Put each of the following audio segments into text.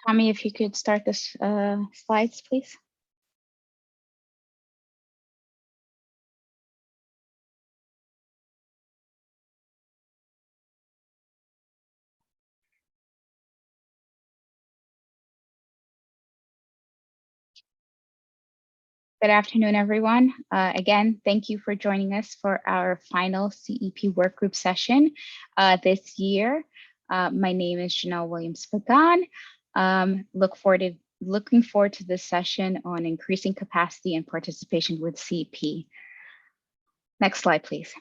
Tommy, if you could start this slides, please. Good afternoon, everyone. Again, thank you for joining us for our final CEP work group session this year. My name is Janelle Williams-Pagan. Looking forward to this session on increasing capacity and participation with CEP. Next slide, please.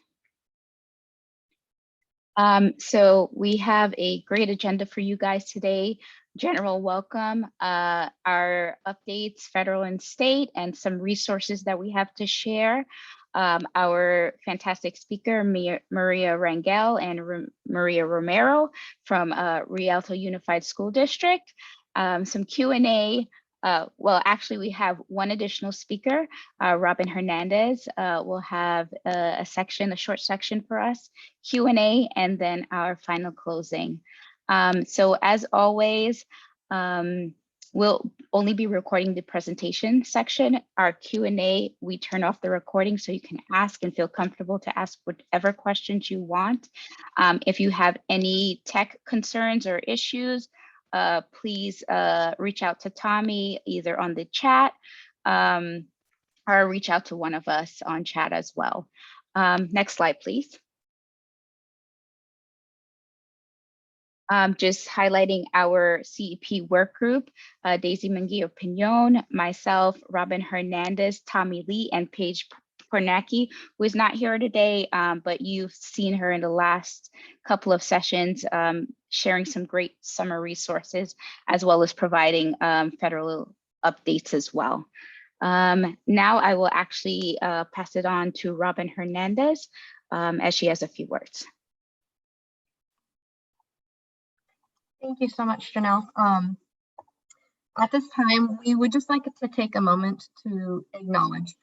So we have a great agenda for you guys today. General welcome, our updates, federal and state, and some resources that we have to share. Our fantastic speaker, Maria Rangel and Maria Romero from Rialto Unified School District. Some Q&A. Well, actually, we have one additional speaker, Robin Hernandez will have a short section for us, Q&A, and then our final closing. So as always, we'll only be recording the presentation section. Our Q&A, we turn off the recording so you can ask and feel comfortable to ask whatever questions you want. If you have any tech concerns or issues, please reach out to Tommy either on the chat or reach out to one of us on chat as well. Next slide, please. Just highlighting our CEP work group, Daisy Munguia-Pinon, myself, Robin Hernandez, Tommy Lee, and Paige Kornacki, who is not here today, but you've seen her in the last couple of sessions, sharing some great summer resources, as well as providing federal updates as well. Now I will actually pass it on to Robin Hernandez as she has a few words. Thank you so much, Janelle. At this time, we would just like to take a moment to acknowledge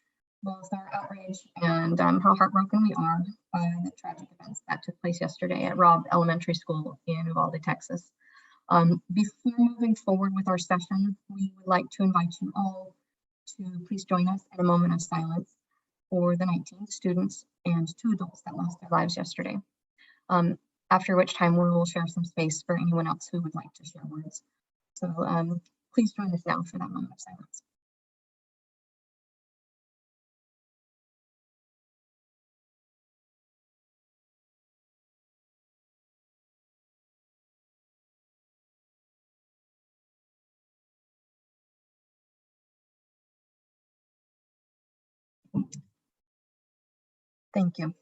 both our outrage and how heartbroken we are by the tragic events that took place yesterday at Robb Elementary School in Uvalde, Texas. Before moving forward with our session, we would like to invite you all to please join us in a moment of silence for the 19 students and 2 adults that lost their lives yesterday. After which time we will share some space for anyone else who would like to share words. So please join us now for that moment of silence. Thank you.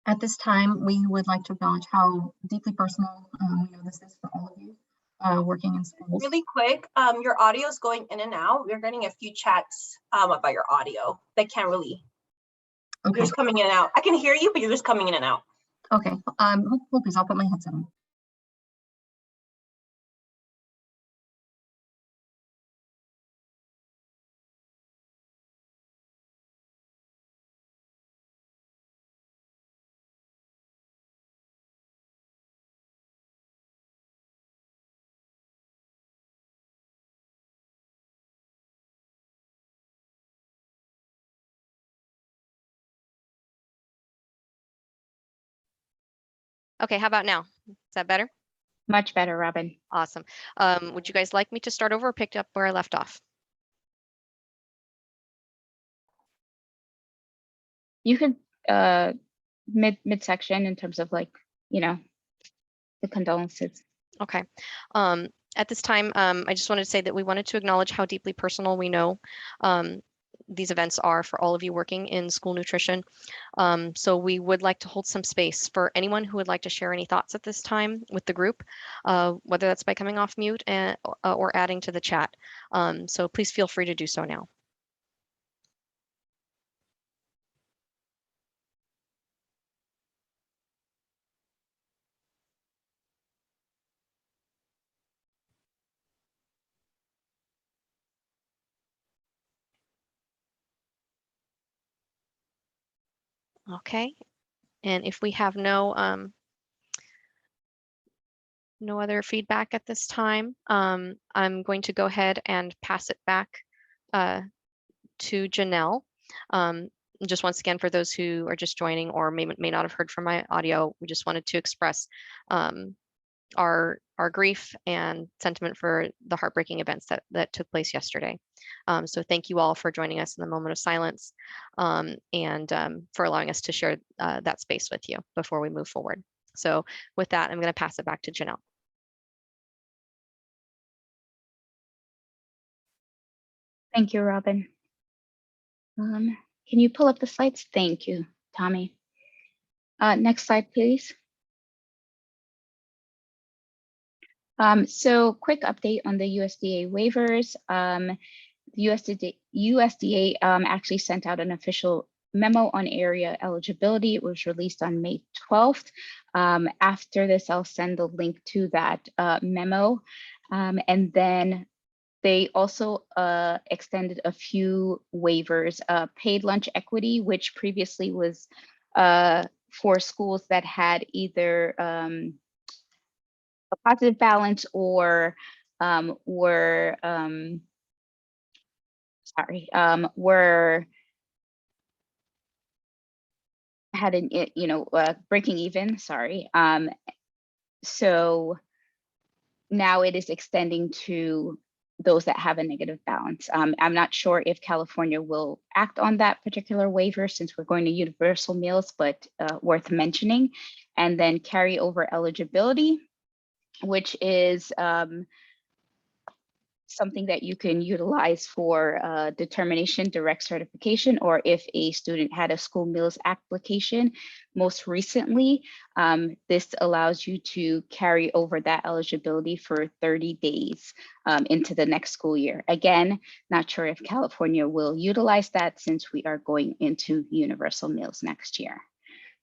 At this time, we would like to acknowledge how deeply personal we know this is for all of you working in schools. Really quick, your audio is going in and out. We're getting a few chats about your audio. They can't really. Okay. You're just coming in and out. I can hear you, but you're just coming in and out. Okay. Hold please. I'll put my headset on. Okay, how about now? Is that better? Much better, Robin. Awesome. Would you guys like me to start over or pick up where I left off? You could mid-section in terms of the condolences. Okay. At this time, I just wanted to say that we wanted to acknowledge how deeply personal we know these events are for all of you working in school nutrition. So we would like to hold some space for anyone who would like to share any thoughts at this time with the group, whether that's by coming off mute or adding to the chat. So please feel free to do so now. Okay, and if we have no no other feedback at this time. I'm going to go ahead and pass it back to Janelle. Just once again, for those who are just joining or may not have heard from my audio, we just wanted to express our grief and sentiment for the heartbreaking events that took place yesterday. So thank you all for joining us in the moment of silence and for allowing us to share that space with you before we move forward. So with that, I'm going to pass it back to Janelle. Thank you, Robin. Can you pull up the slides? Thank you, Tommy. Next slide, please. So quick update on the USDA waivers. The USDA actually sent out an official memo on area eligibility. It was released on May 12th. After this, I'll send the link to that memo. And then they also extended a few waivers, paid lunch equity, which previously was for schools that had either a positive balance or were had an breaking even. Sorry. So now it is extending to those that have a negative balance. I'm not sure if California will act on that particular waiver since we're going to universal meals, but worth mentioning. And then carryover eligibility, which is something that you can utilize for determination, direct certification, or if a student had a school meals application most recently, this allows you to carry over that eligibility for 30 days into the next school year. Again, not sure if California will utilize that since we are going into universal meals next year.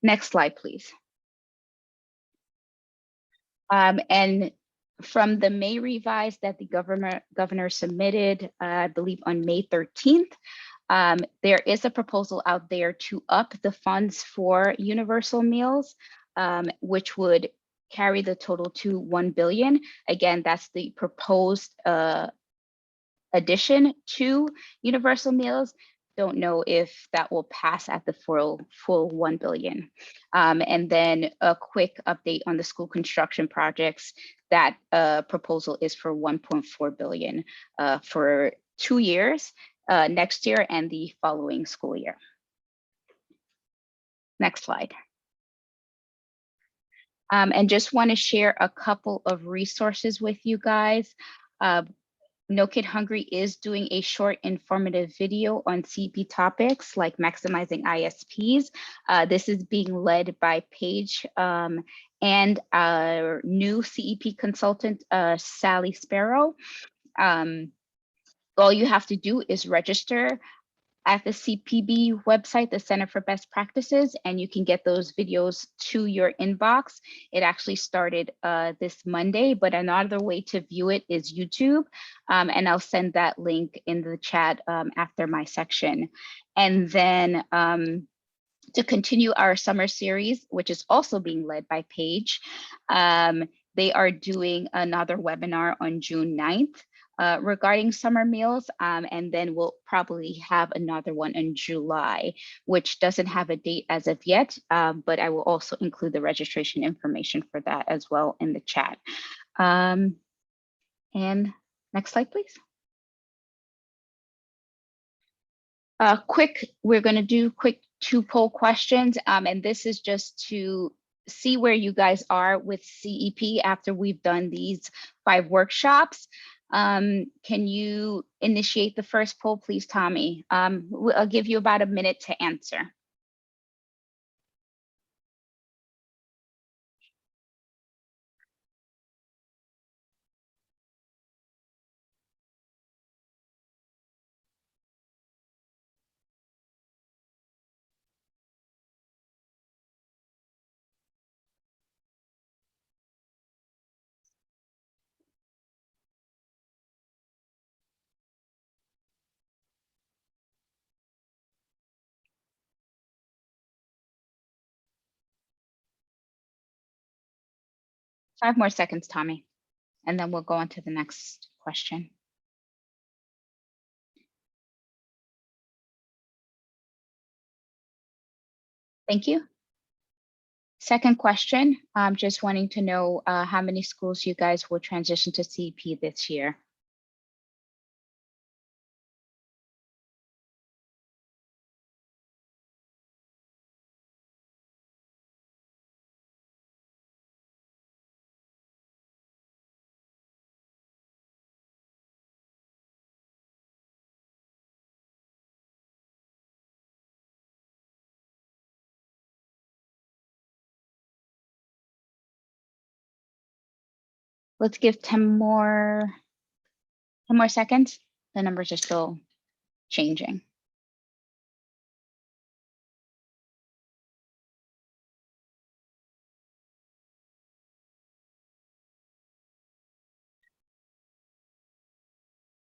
Next slide, please. And from the May revise that the governor submitted, I believe on May 13th, there is a proposal out there to up the funds for universal meals, which would carry the total to 1 billion. Again, that's the proposed addition to universal meals. Don't know if that will pass at the full 1 billion. And then a quick update on the school construction projects. That proposal is for 1.4 billion for 2 years, next year and the following school year. Next slide. And just want to share a couple of resources with you guys. No Kid Hungry is doing a short informative video on CEP topics like maximizing ISPs. This is being led by Paige and our new CEP consultant, Sally Sparrow. All you have to do is register at the CPB website, the Center for Best Practices, and you can get those videos to your inbox. It actually started this Monday, but another way to view it is YouTube. And I'll send that link in the chat after my section. And then to continue our summer series, which is also being led by Paige, they are doing another webinar on June 9th. Regarding summer meals, and then we'll probably have another one in July, which doesn't have a date as of yet, but I will also include the registration information for that as well in the chat. And next slide, please. We're going to do quick 2 poll questions, and this is just to see where you guys are with CEP after we've done these 5 workshops. Can you initiate the first poll, please, Tommy? I'll give you about a minute to answer. 5 more seconds, Tommy, and then we'll go on to the next question. Thank you. Second question, I'm just wanting to know how many schools you guys will transition to CEP this year. Let's give 10 more seconds. The numbers are still changing.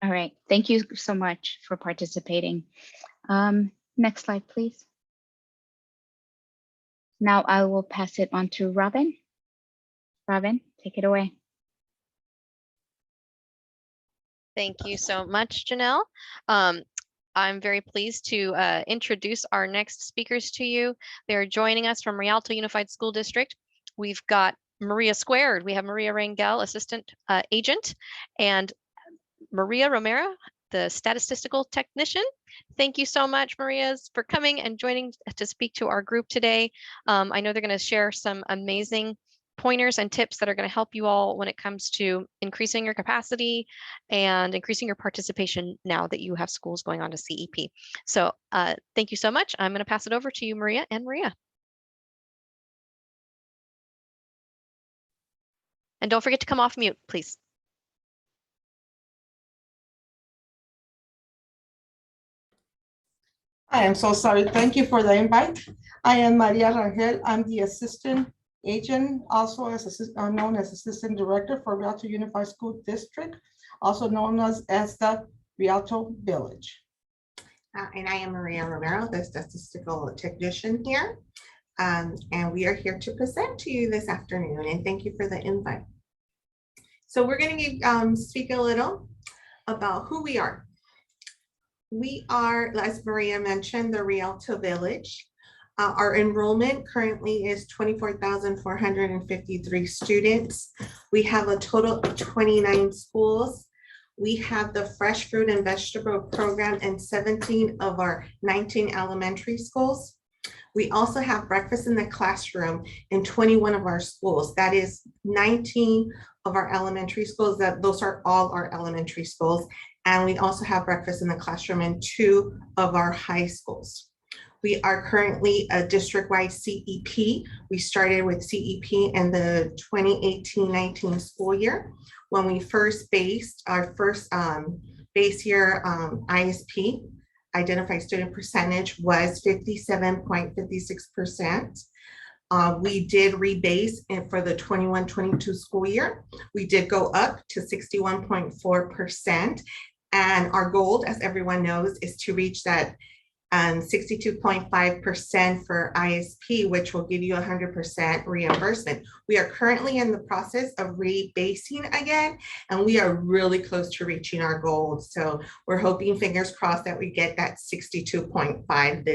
All right, thank you so much for participating. Next slide, please. Now I will pass it on to Robin. Robin, take it away. Thank you so much, Janelle. I'm very pleased to introduce our next speakers to you. They're joining us from Rialto Unified School District. We've got Maria Squared. We have Maria Rangel, Assistant Agent, and Maria Romero, the Statistical Technician. Thank you so much, Maria, for coming and joining to speak to our group today. I know they're going to share some amazing pointers and tips that are going to help you all when it comes to increasing your capacity and increasing your participation now that you have schools going on to CEP. So thank you so much. I'm going to pass it over to you, Maria and Maria. And don't forget to come off mute, please. I am so sorry. Thank you for the invite. I am Maria Rangel. I'm the assistant agent, also known as assistant director for Rialto Unified School District, also known as the Rialto Village. And I am Maria Romero, the statistical technician here. And we are here to present to you this afternoon, and thank you for the invite. So we're going to speak a little about who we are. We are, as Maria mentioned, the Rialto Village. Our enrollment currently is 24,453 students. We have a total of 29 schools. We have the fresh fruit and vegetable program in 17 of our 19 elementary schools. We also have breakfast in the classroom in 21 of our schools. That is 19 of our elementary schools. Those are all our elementary schools. And we also have breakfast in the classroom in 2 of our high schools. We are currently a district-wide CEP. We started with CEP in the 2018-19 school year when we first based our first base year ISP, identified student percentage, was 57.56%. We did rebase for the 21-22 school year. We did go up to 61.4%. And our goal, as everyone knows, is to reach that 62.5% for ISP, which will give you 100% reimbursement. We are currently in the process of rebasing again, and we are really close to reaching our goal. So we're hoping, fingers crossed, that we get that 62.5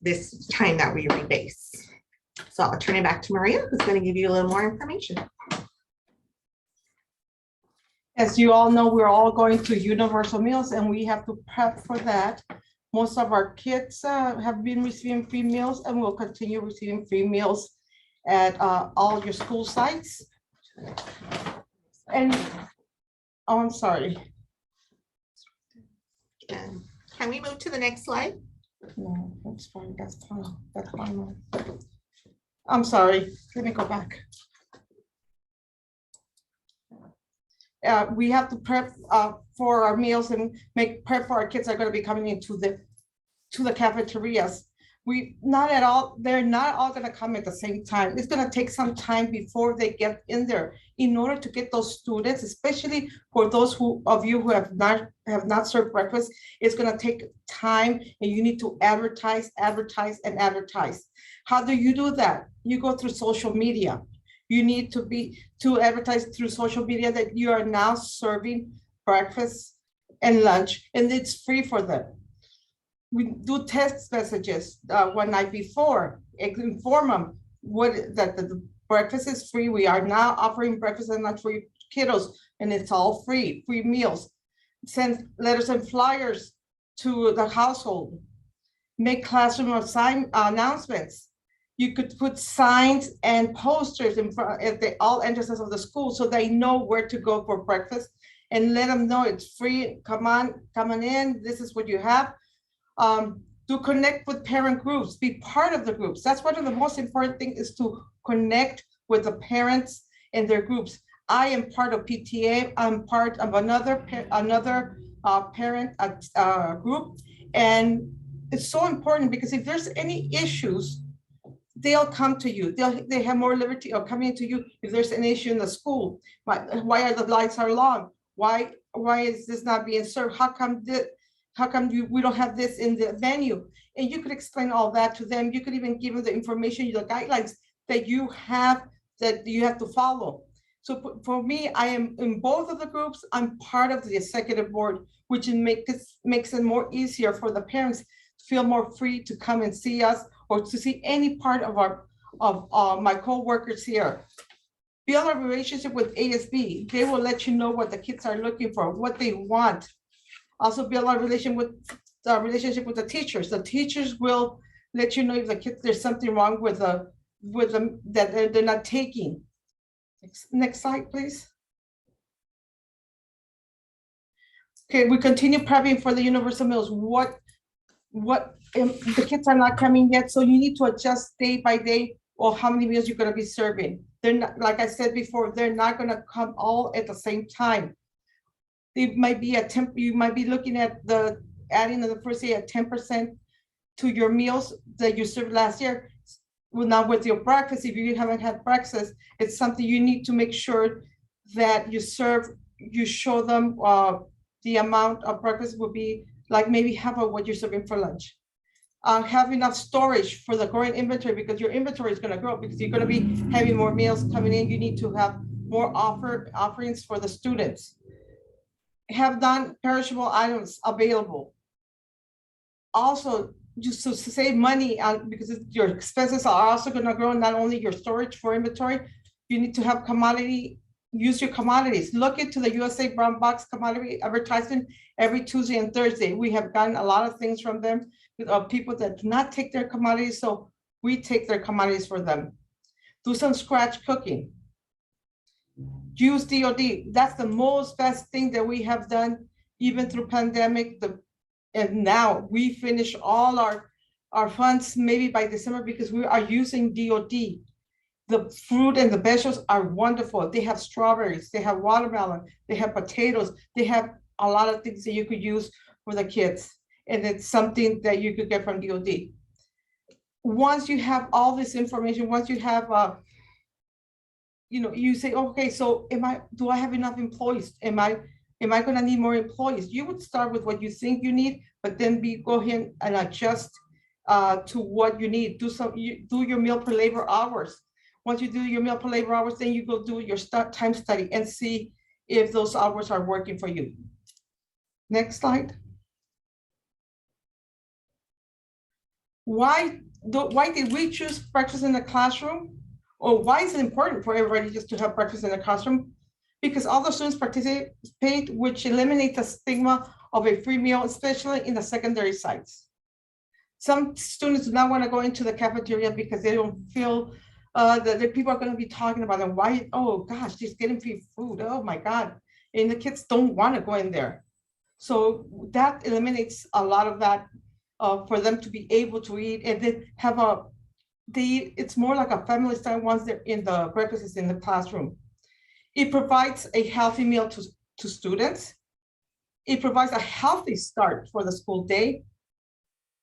this time that we rebase. So I'll turn it back to Maria, who's going to give you a little more information. As you all know, we're all going to universal meals, and we have to prep for that. Most of our kids have been receiving free meals, and will continue receiving free meals at all your school sites. And oh, I'm sorry. And can we move to the next slide? No, that's fine. That's fine. That's fine. I'm sorry. Let me go back. We have to prep for our meals and prep for our kids that are going to be coming into the cafeterias. They're not all going to come at the same time. It's going to take some time before they get in there in order to get those students, especially for those of you who have not served breakfast. It's going to take time, and you need to advertise. How do you do that? You go through social media. You need to advertise through social media that you are now serving breakfast and lunch, and it's free for them. We do text messages one night before, inform them that the breakfast is free. We are now offering breakfast and lunch for your kiddos, and it's all free meals. Send letters and flyers to the household. Make classroom announcements. You could put signs and posters in front at all entrances of the school so they know where to go for breakfast, and let them know it's free. Come on in. This is what you have. To connect with parent groups, be part of the groups. That's one of the most important things, is to connect with the parents and their groups. I am part of PTA. I'm part of another parent group, and it's so important because if there's any issues, they'll come to you. They have more liberty of coming to you if there's an issue in the school. Why are the lights are long? Why is this not being served? How come we don't have this in the venue? And you could explain all that to them. You could even give them the information, the guidelines that you have to follow. So for me, I am in both of the groups. I'm part of the executive board, which makes it more easier for the parents to feel more free to come and see us, or to see any part of my co-workers here. Build a relationship with ASB. They will let you know what the kids are looking for, what they want. Also build a relationship with the teachers. The teachers will let you know if the kids, there's something wrong with them that they're not taking. Next slide, please. Okay, we continue prepping for the universal meals. The kids are not coming yet, so you need to adjust day by day or how many meals you're going to be serving. They're not, like I said before, they're not going to come all at the same time. It might be you might be looking at adding in the first day at 10% to your meals that you served last year. Well, now with your breakfast, if you haven't had breakfast, it's something you need to make sure that you show them the amount of breakfast will be like maybe half of what you're serving for lunch. Have enough storage for the growing inventory, because your inventory is going to grow because you're going to be having more meals coming in. You need to have more offerings for the students. Have non-perishable items available. Also, just to save money because your expenses are also going to grow, not only your storage for inventory, you need to have use your commodities. Look into the USA Brown Box commodity advertisement every Tuesday and Thursday. We have gotten a lot of things from them with people that do not take their commodities, so we take their commodities for them. Do some scratch cooking. Use DOD. That's the most best thing that we have done, even through pandemic. And now we finish all our funds maybe by December because we are using DOD. The fruit and the vegetables are wonderful. They have strawberries, they have watermelon, they have potatoes, they have a lot of things that you could use for the kids. And it's something that you could get from DOD. Once you have all this information, once you have, you say, okay, so do I have enough employees? Am I going to need more employees? You would start with what you think you need, but then go ahead and adjust to what you need. Do your meal per labor hours. Once you do your meal per labor hours, then you go do your time study and see if those hours are working for you. Next slide. Why did we choose breakfast in the classroom? Or why is it important for everybody just to have breakfast in the classroom? Because all the students participate, which eliminates the stigma of a free meal, especially in the secondary sites. Some students do not want to go into the cafeteria because they don't feel that the people are going to be talking about them. Why? Oh gosh, she's getting free food. Oh my God. And the kids don't want to go in there. So that eliminates a lot of that for them to be able to eat and then have it's more like a family style once they're in the breakfast is in the classroom. It provides a healthy meal to students. It provides a healthy start for the school day.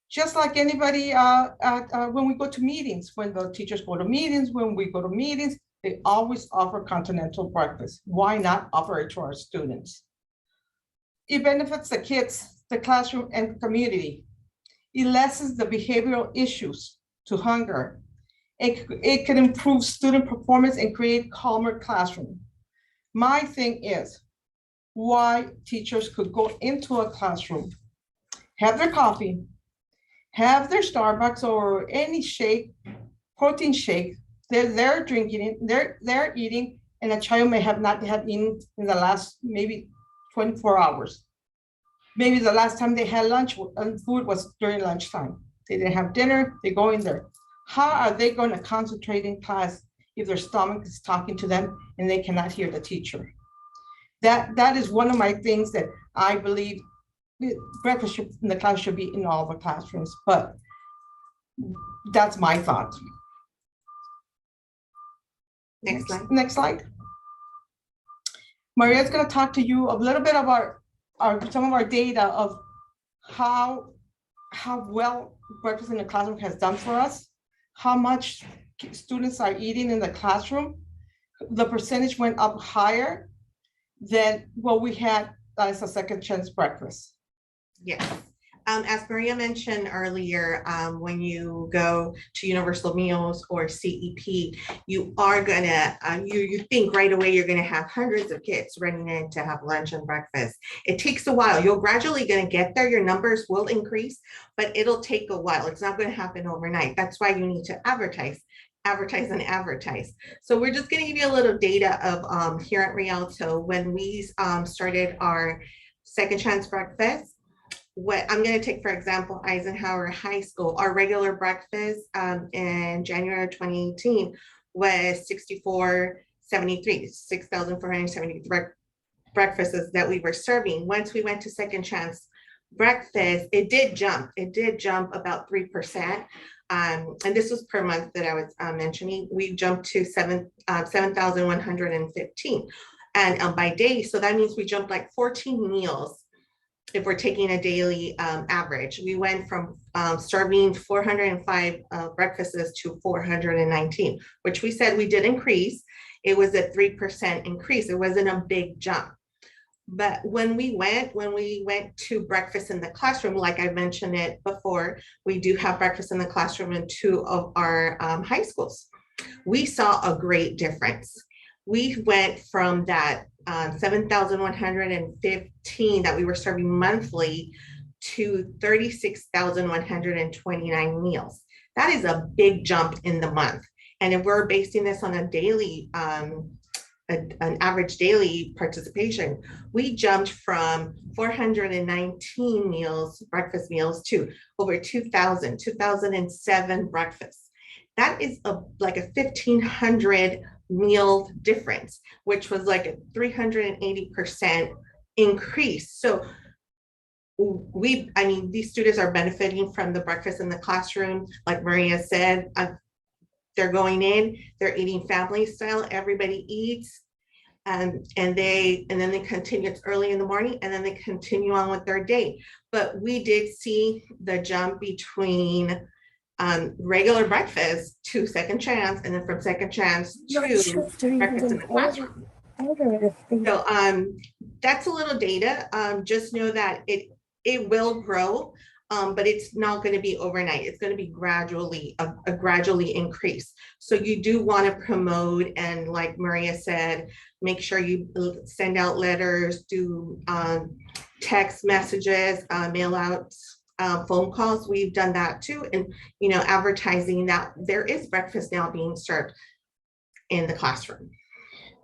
Just like anybody, when we go to meetings, when the teachers go to meetings, when we go to meetings, they always offer continental breakfast. Why not offer it to our students? It benefits the kids, the classroom, and the community. It lessens the behavioral issues to hunger. It can improve student performance and create calmer classroom. My thing is why teachers could go into a classroom, have their coffee, have their Starbucks or any shake, protein shake. They're drinking it, they're eating, and a child may have not have eaten in the last maybe 24 hours. Maybe the last time they had lunch and food was during lunchtime. They didn't have dinner, they go in there. How are they going to concentrate in class if their stomach is talking to them and they cannot hear the teacher? That is one of my things that I believe breakfast in the class should be in all the classrooms, but that's my thought. Next slide. Next slide. Maria's going to talk to you a little bit about some of our data of how well breakfast in the classroom has done for us, how much students are eating in the classroom. The percentage went up higher than what we had as a second chance breakfast. Yes. As Maria mentioned earlier, when you go to Universal Meals or CEP, you are gonna, you think right away you're gonna have hundreds of kids running in to have lunch and breakfast. It takes a while. You're gradually gonna get there. Your numbers will increase, but it'll take a while. It's not gonna happen overnight. That's why you need to advertise. So we're just gonna give you a little data of here at Rialto, when we started our second chance breakfast. What I'm going to take, for example, Eisenhower High School, our regular breakfast in January 2018 was 6,473 breakfasts that we were serving. Once we went to second chance breakfast, it did jump about 3%. And this was per month that I was mentioning. We jumped to 7,115 and by day. So that means we jumped like 14 meals. If we're taking a daily average, we went from serving 405 breakfasts to 419, which we said we did increase. It was a 3% increase. It wasn't a big jump. But when we went to breakfast in the classroom, like I mentioned it before, we do have breakfast in the classroom in 2 of our high schools. We saw a great difference. We went from that 7,115 that we were serving monthly to 36,129 meals. That is a big jump in the month. And if we're basing this on a daily, an average daily participation, we jumped from 419 meals, breakfast meals, to over 2,007 breakfasts. That is like a 1,500 meal difference, which was like a 380% increase. So these students are benefiting from the breakfast in the classroom. Like Maria said, they're going in, they're eating family style, everybody eats, and then they continue. It's early in the morning, and then they continue on with their day. But we did see the jump between regular breakfast to second chance, and then from second chance to breakfast in the classroom. So that's a little data. Just know that it will grow, but it's not going to be overnight. It's going to be gradually a gradually increase. So you do want to promote, and like Maria said, make sure you send out letters, do text messages, mail outs, phone calls. We've done that too, and advertising that there is breakfast now being served in the classroom.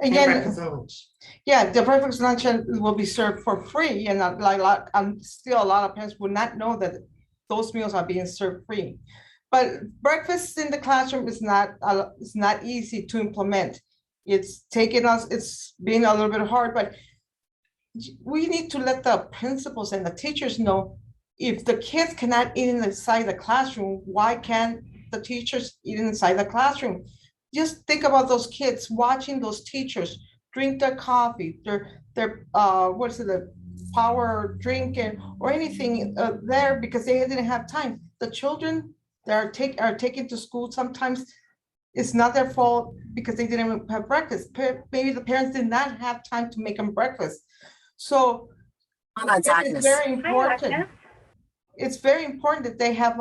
Again, breakfast and lunch. Yeah, the breakfast lunch will be served for free, and still a lot of parents would not know that those meals are being served free. But breakfast in the classroom is not easy to implement. It's been a little bit hard, but we need to let the principals and the teachers know, if the kids cannot eat inside the classroom, why can't the teachers eat inside the classroom? Just think about those kids watching those teachers drink their coffee, their power drink or anything there, because they didn't have time. The children that are taken to school, sometimes it's not their fault because they didn't have breakfast. Maybe the parents did not have time to make them breakfast. So it's very important. It's very important that they have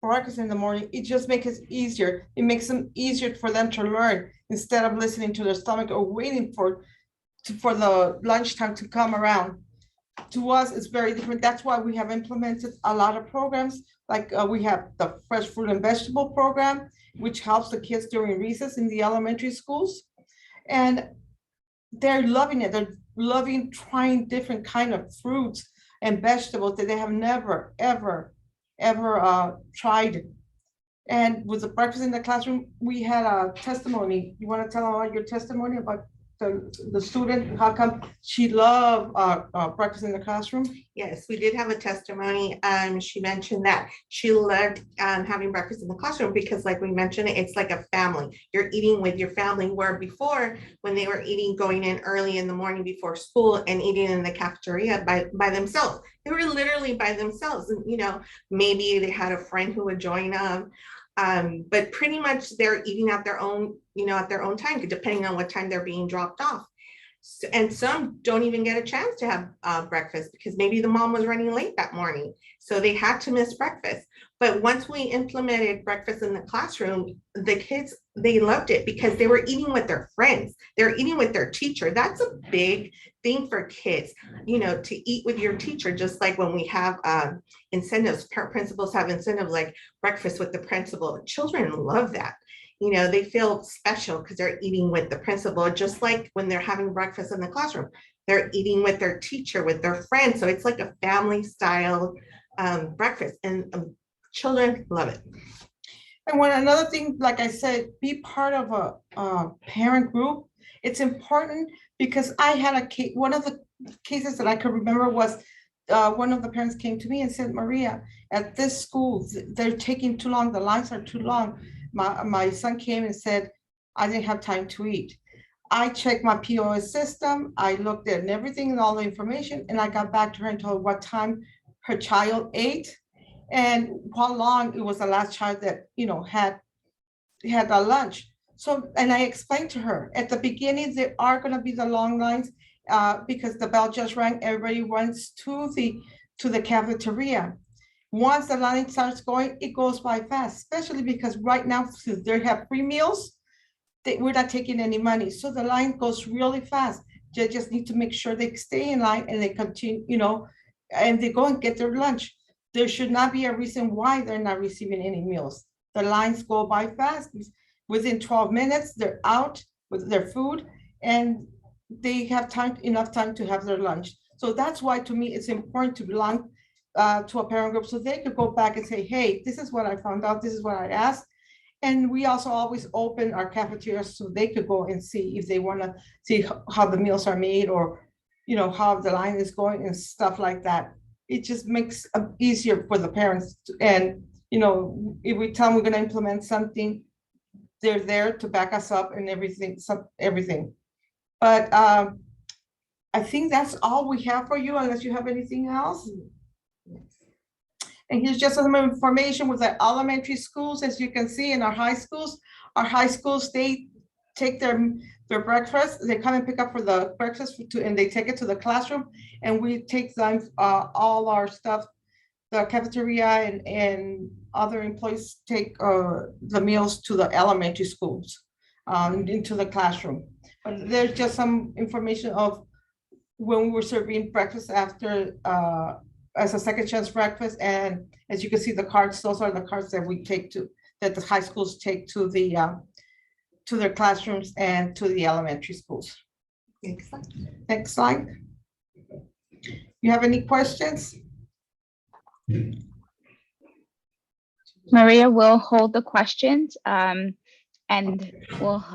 breakfast in the morning, it just makes it easier. It makes them easier for them to learn instead of listening to their stomach or waiting for the lunchtime to come around. To us, it's very different. That's why we have implemented a lot of programs. Like we have the fresh fruit and vegetable program, which helps the kids during recess in the elementary schools. And they're loving it. They're loving trying different kind of fruits and vegetables that they have never, ever tried. And with the breakfast in the classroom, we had a testimony. You want to tell about your testimony about the student, how come she loved breakfast in the classroom? Yes, we did have a testimony. She mentioned that she loved having breakfast in the classroom because, like we mentioned, it's like a family. You're eating with your family, where before, when they were eating, going in early in the morning before school and eating in the cafeteria by themselves, they were literally by themselves. And, you know, maybe they had a friend who would join them. But pretty much they're eating at their own, you know, at their own time, depending on what time they're being dropped off. And some don't even get a chance to have breakfast because maybe the mom was running late that morning, so they had to miss breakfast. But once we implemented breakfast in the classroom, the kids, they loved it because they were eating with their friends. They're eating with their teacher. That's a big thing for kids, you know, to eat with your teacher, just like when we have incentives, principals have incentives like breakfast with the principal. Children love that. You know, they feel special because they're eating with the principal, just like when they're having breakfast in the classroom, they're eating with their teacher, with their friends. So it's like a family style breakfast, and children love it. And when another thing, like I said, be part of a parent group. It's important because I had a case, one of the cases that I could remember was one of the parents came to me and said, Maria, at this school, they're taking too long. The lines are too long. My son came and said, I didn't have time to eat. I checked my POS system. I looked at everything and all the information, and I got back to her and told her what time her child ate and how long it was the last child that, you know, had a lunch. So, and I explained to her at the beginning, there are going to be the long lines because the bell just rang. Everybody runs to the cafeteria. Once the line starts going, it goes by fast, especially because right now, since they have free meals, we're not taking any money. So the line goes really fast. They just need to make sure they stay in line and they continue, you know, and they go and get their lunch. There should not be a reason why they're not receiving any meals. The lines go by fast. Within 12 minutes, they're out with their food and they have enough time to have their lunch. So that's why, to me, it's important to belong to a parent group so they could go back and say, hey, this is what I found out, this is what I asked. And we also always open our cafeteria so they could go and see if they want to see how the meals are made or, you know, how the line is going and stuff like that. It just makes it easier for the parents. And, you know, if we tell them we're going to implement something, they're there to back us up and everything. But I think that's all we have for you, unless you have anything else. And here's just some information with the elementary schools. As you can see in our high schools, they take their breakfast. They come and pick up for the breakfast and they take it to the classroom. And we take them all our stuff, the cafeteria and other employees take the meals to the elementary schools into the classroom. But there's just some information of when we were serving breakfast after as a second chance breakfast. And as you can see, the cards, those are the cards that we take that the high schools take to their classrooms and to the elementary schools. Next slide. You have any questions? Maria will hold the questions and we'll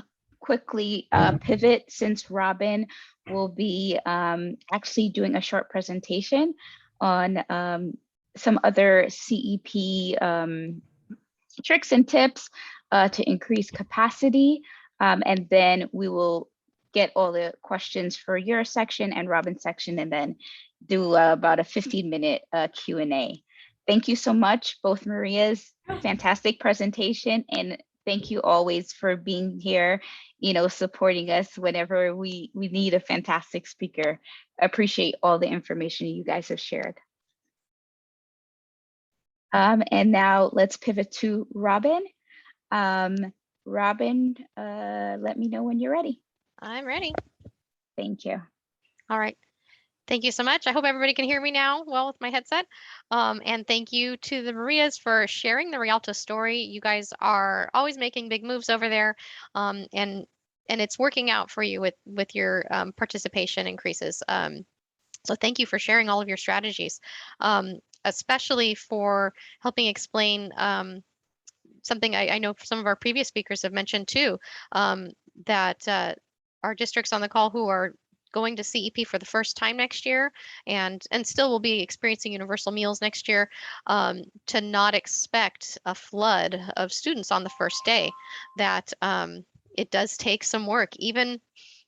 quickly pivot since Robin will be actually doing a short presentation on some other CEP tricks and tips to increase capacity. And then we will get all the questions for your section and Robin's section, and then do about a 15-minute Q&A. Thank you so much, both Marias. Fantastic presentation, and thank you always for being here, you know, supporting us whenever we need a fantastic speaker. Appreciate all the information you guys have shared. And now let's pivot to Robin. Robin, let me know when you're ready. I'm ready. Thank you. All right. Thank you so much. I hope everybody can hear me now well with my headset. And thank you to the Marias for sharing the Rialto story. You guys are always making big moves over there, and it's working out for you with your participation increases. So thank you for sharing all of your strategies, especially for helping explain something I know some of our previous speakers have mentioned too, that our districts on the call who are going to CEP for the first time next year and still will be experiencing universal meals next year, to not expect a flood of students on the first day, that it does take some work. Even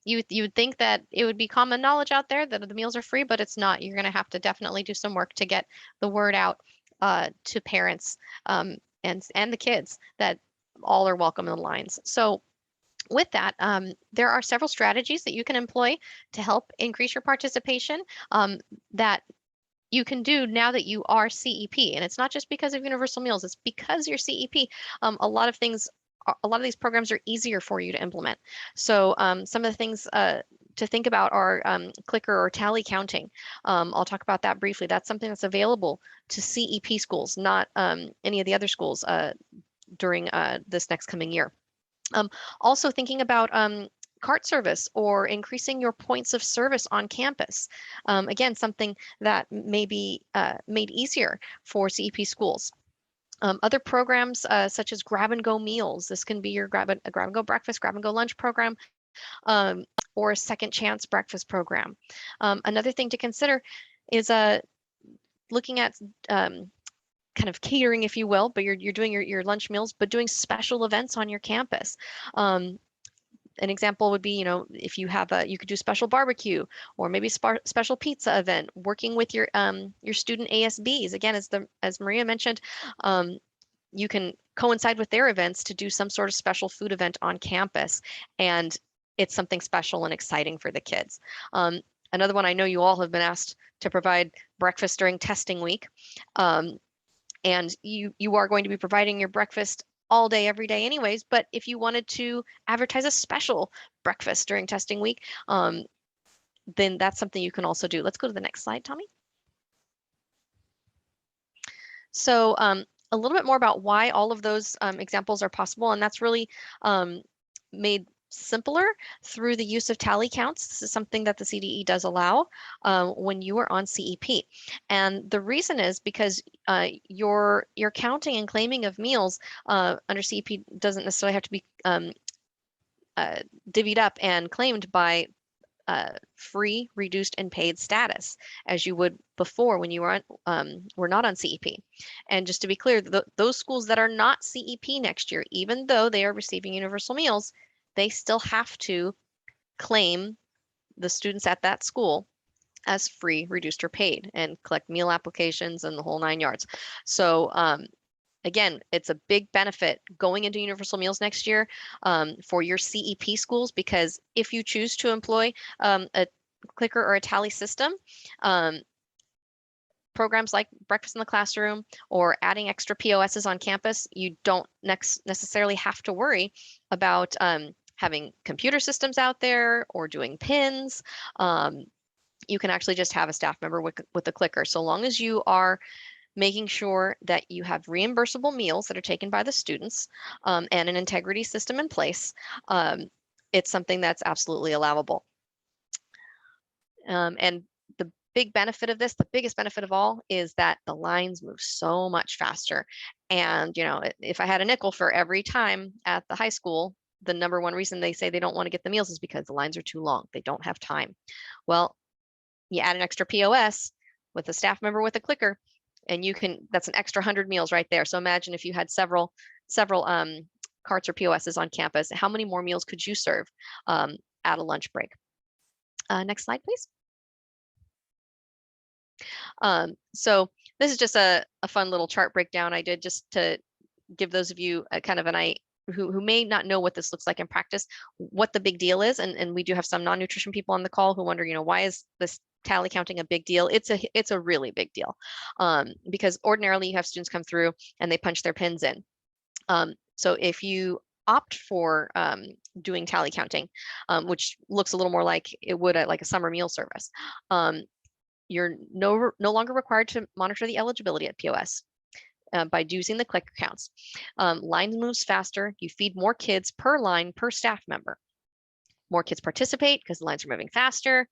you would think that it would be common knowledge out there that the meals are free, but it's not. You're going to have to definitely do some work to get the word out to parents and the kids that all are welcome in the lines. So with that, there are several strategies that you can employ to help increase your participation, that you can do now that you are CEP. And it's not just because of universal meals, it's because you're CEP. A lot of these programs are easier for you to implement. So some of the things to think about are clicker or tally counting. I'll talk about that briefly. That's something that's available to CEP schools, not any of the other schools during this next coming year. Also thinking about cart service or increasing your points of service on campus. Again, something that may be made easier for CEP schools. Other programs such as grab and go meals. This can be your grab and go breakfast, grab and go lunch program, or a second chance breakfast program. Another thing to consider is looking at kind of catering, if you will, but you're doing your lunch meals, but doing special events on your campus. An example would be, if you have you could do special barbecue or maybe special pizza event, working with your student ASBs. Again, as Maria mentioned, you can coincide with their events to do some sort of special food event on campus, and it's something special and exciting for the kids. Another one, I know you all have been asked to provide breakfast during testing week. And you are going to be providing your breakfast all day, every day anyways, but if you wanted to advertise a special breakfast during testing week, then that's something you can also do. Let's go to the next slide, Tommy. So a little bit more about why all of those examples are possible, and that's really made simpler through the use of tally counts. This is something that the CDE does allow when you are on CEP. And the reason is because your counting and claiming of meals under CEP doesn't necessarily have to be divvied up and claimed by free, reduced, and paid status, as you would before when you were not on CEP. And just to be clear, those schools that are not CEP next year, even though they are receiving universal meals, they still have to claim the students at that school as free, reduced, or paid and collect meal applications and the whole 9 yards. So again, it's a big benefit going into universal meals next year for your CEP schools, because if you choose to employ a clicker or a tally system, programs like breakfast in the classroom or adding extra POSs on campus, you don't necessarily have to worry about having computer systems out there or doing pins. You can actually just have a staff member with a clicker, so long as you are making sure that you have reimbursable meals that are taken by the students and an integrity system in place. It's something that's absolutely allowable. And the big benefit of this, the biggest benefit of all, is that the lines move so much faster. And if I had a nickel for every time at the high school, the number one reason they say they don't want to get the meals is because the lines are too long. They don't have time. Well, you add an extra POS with a staff member with a clicker, and that's an extra 100 meals right there. So imagine if you had several carts or POSs on campus, how many more meals could you serve at a lunch break? Next slide, please. So this is just a fun little chart breakdown I did just to give those of you a kind of an idea who may not know what this looks like in practice, what the big deal is. And we do have some non-nutrition people on the call who wonder, why is this tally counting a big deal? It's a really big deal, because ordinarily you have students come through and they punch their pins in. So if you opt for doing tally counting, which looks a little more like it would at like a summer meal service, you're no longer required to monitor the eligibility at POS. By using the clicker counts. Lines moves faster, you feed more kids per line per staff member. More kids participate because the lines are moving faster.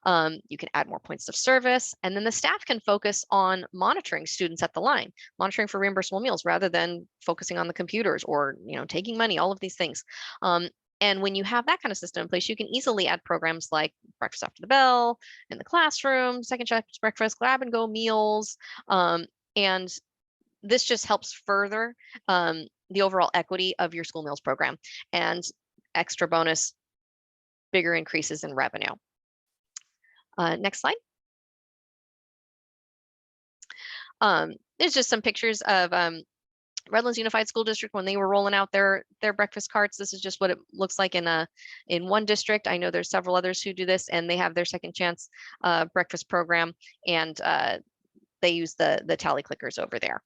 You can add more points of service, and then the staff can focus on monitoring students at the line, monitoring for reimbursable meals rather than focusing on the computers or taking money, all of these things. And when you have that kind of system in place, you can easily add programs like breakfast after the bell, in the classroom, second shift breakfast, grab and go meals, and this just helps further the overall equity of your school meals program, and extra bonus, bigger increases in revenue. Next slide. There's just some pictures of Redlands Unified School District when they were rolling out their breakfast carts. This is just what it looks like in one district. I know there's several others who do this, and they have their second chance breakfast program, and they use the tally clickers over there.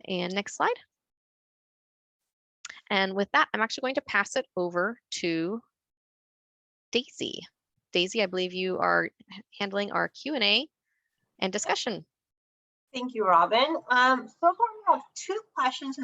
And next slide. And with that, I'm actually going to pass it over to Daisy. Daisy, I believe you are handling our Q&A and discussion. Thank you, Robin. So far we have 2 questions